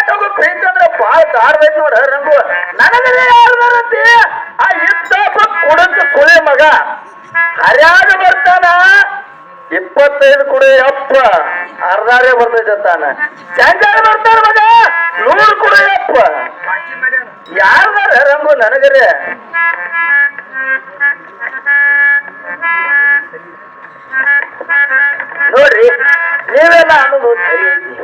ತಗೋ ಪ್ರೀತಿ ಅಂದ್ರೆ ಬಾಳ ದಾಡ್ಬೇಕು ನೋಡ ರಂಗು ನನಗೇ ಯಾರ್ದಾರಂತಿ ಆ ಇದ್ದಪ್ಪ ಕುಡಕ್ ಸುಳಿ ಮಗ ಹರ್ಯಾಗ ಬರ್ತಾನ 25 ಕುಡಿ ಅಪ್ಪ ಅರ್ಧಾರೇ ಬರ್ತೈತೆ ತಾನ ಚಂಜಾಗ ಬರ್ತಾನ ಮಗ 100 ಕುಡಿ ಅಪ್ಪ ಯಾರ್ದಾರ ರಂಗು ನನಗರೇ ನೋಡ್ರಿ ನೀವೆಲ್ಲ ಅನ್ನೋದು ಸರಿ ಐತಿ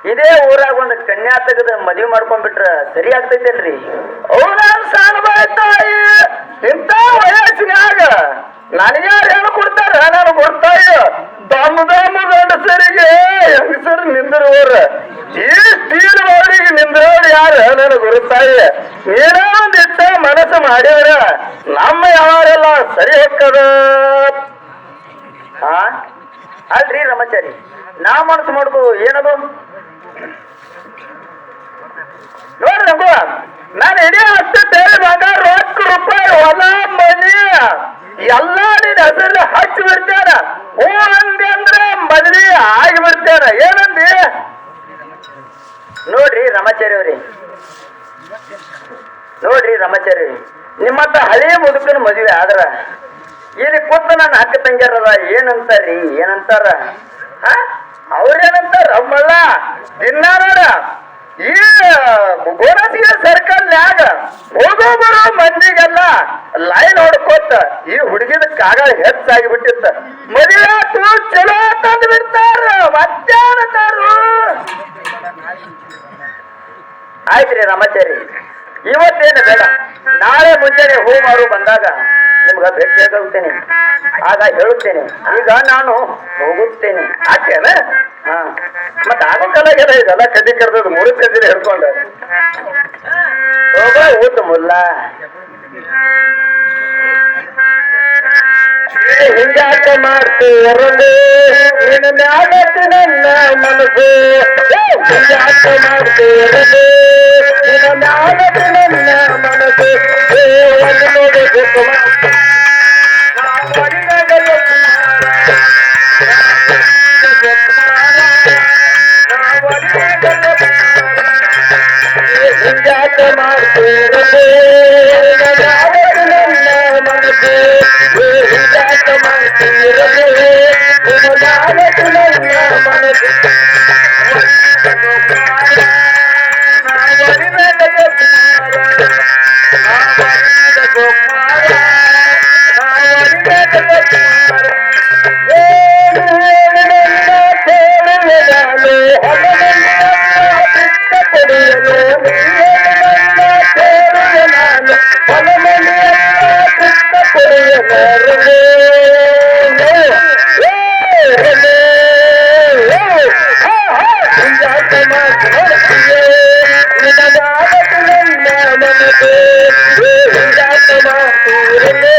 ಇದೇ ಊರಾಗ ಒಂದು ಕನ್ಯಾ ತೆಗೆದ ಮದುವೆ ಮಾಡ್ಕೊಂಡ್ಬಿಟ್ರ ಸರಿ ಆಗ್ತೈತೇನ್ರಿ ಅವ್ರ ಸಾಲಬಾಯಿ ಇಂಥ ವಯಸ್ಸಿನಾಗ ನನಗೆ ಏನು ಕೊಡ್ತಾರ ನಾನು ಕೊಡ್ತಾಯ ದಮ್ಮ ದಮ್ಮ ಗಂಡಸರಿಗೆ ಹೆಂಗಸರು ನಿಂದಿರುವವ್ರ ಈ ಸ್ಟೀಲ್ ಬಾಡಿಗೆ ನಿಂದಿರೋರು ಯಾರು ನನಗೆ ಗುರುತಾಯಿ ಏನೋ ಒಂದಿಟ್ಟ ಮನಸ್ಸು ಮಾಡ್ಯವ್ರ ನಮ್ಮ ಯಾವಾರೆಲ್ಲ ಸರಿ ಹೋಗ್ತದ ಅಲ್ರಿ ರಮಾಚಾರಿ ನಾ ಮನಸ್ಸು ಮಾಡ್ಬೋದು ಏನದು ನೋಡ್ರಿ ನಗು ನಾನು ಇಡೀ ಅಷ್ಟೇ ಬೇರೆ ಬಂಗಾರ ರೊಕ್ಕ ರೂಪಾಯಿ ಹೊಲ ಮನಿ ಎಲ್ಲ ನಿನ್ನ ಹೆಸರು ಹಚ್ಚಿ ಬಿಡ್ತಾರ ಹೂ ಹಂಗಂದ್ರೆ ಮದ್ವಿ ಆಗಿ ಬಿಡ್ತಾರ ಏನಂದಿ ನೋಡ್ರಿ ರಮಾಚಾರಿ ಅವ್ರಿ ನೋಡ್ರಿ ರಮಾಚಾರಿ ನಿಮ್ಮತ್ತ ಹಳೇ ಮುದುಕನ ಮದುವೆ ಆದ್ರ ಇಲ್ಲಿ ಕೂತ ನನ್ನ ಅಕ್ಕ ತಂಗ್ಯಾರದ ಏನಂತಾರ ಅವ್ರೇನಂತಾರ ಮಳ್ಳ ದಿನ ನೋಡ ಈ ಗೋರಸಿಗೆ ಸರ್ಕಲ್ನ್ಯಾಗ ಹೋಗೋ ಬರೋ ಮಂದಿಗೆಲ್ಲ ಲೈನ್ ಹೊಡ್ಕೋತ ಈ ಹುಡುಗಿದ ಕಾಗಳ ಹೆಚ್ಚಾಗಿ ಬಿಟ್ಟಿತ್ತ ಮದುವೆ ಚಲೋ ತಂದು ಬಿಡ್ತಾರ ಮಧ್ಯಾಹ್ನದಾರು ಆಯ್ತ್ರಿ ರಮಾಚಾರಿ ಇವತ್ತೇನು ಬೇಡ ನಾಳೆ ಮುಂಜಾನೆ ಹೂ ಮಾರು ಬಂದಾಗ ನಿಮ್ಗ ಭೇಟಿಯಾಗಿ ಹೋಗ್ತೇನೆ ಆಗ ಹೇಳುತ್ತೇನೆ ಈಗ ನಾನು ಹೋಗುತ್ತೇನೆ ಆಚೆನ ಹಾ ಮತ್ತ ಆಗೋ ಕಾಲಾಗೆಲ್ಲ ಇದೆಲ್ಲ ಕಡ್ಡಿ ಕರೆದದು 3 ಕಡ್ಡಿನ ಹಿಡ್ಕೊಂಡ ಹೋಗ ಊಟ ಮುಲ್ಲ ಹಿಂಗಾಟ ಮಾಡ್ತೀರಲಿ ನಿನ್ನ ಮ್ಯಾಗತ್ತೆ ನನ್ನ ಮನಸ್ಸು ಹಿಂಗಾಟ ಮಾಡ್ತೀರಲಿ ನಿನ್ನ ಮ್ಯಾಗತ್ತೆ ನನ್ನ ಮನಸ್ಸು ಒಂದು ನೋಡಬೇಕು ಹಿಂಗಾಟ ಮಾಡ್ತೀರಲಿ ನನ್ನ ಮನಸ್ಸು ಹಿಂಗಾಟ ಮಾಡ್ತೀರಲಿ ನನ್ನ ಮನಸ್ಸು Hey,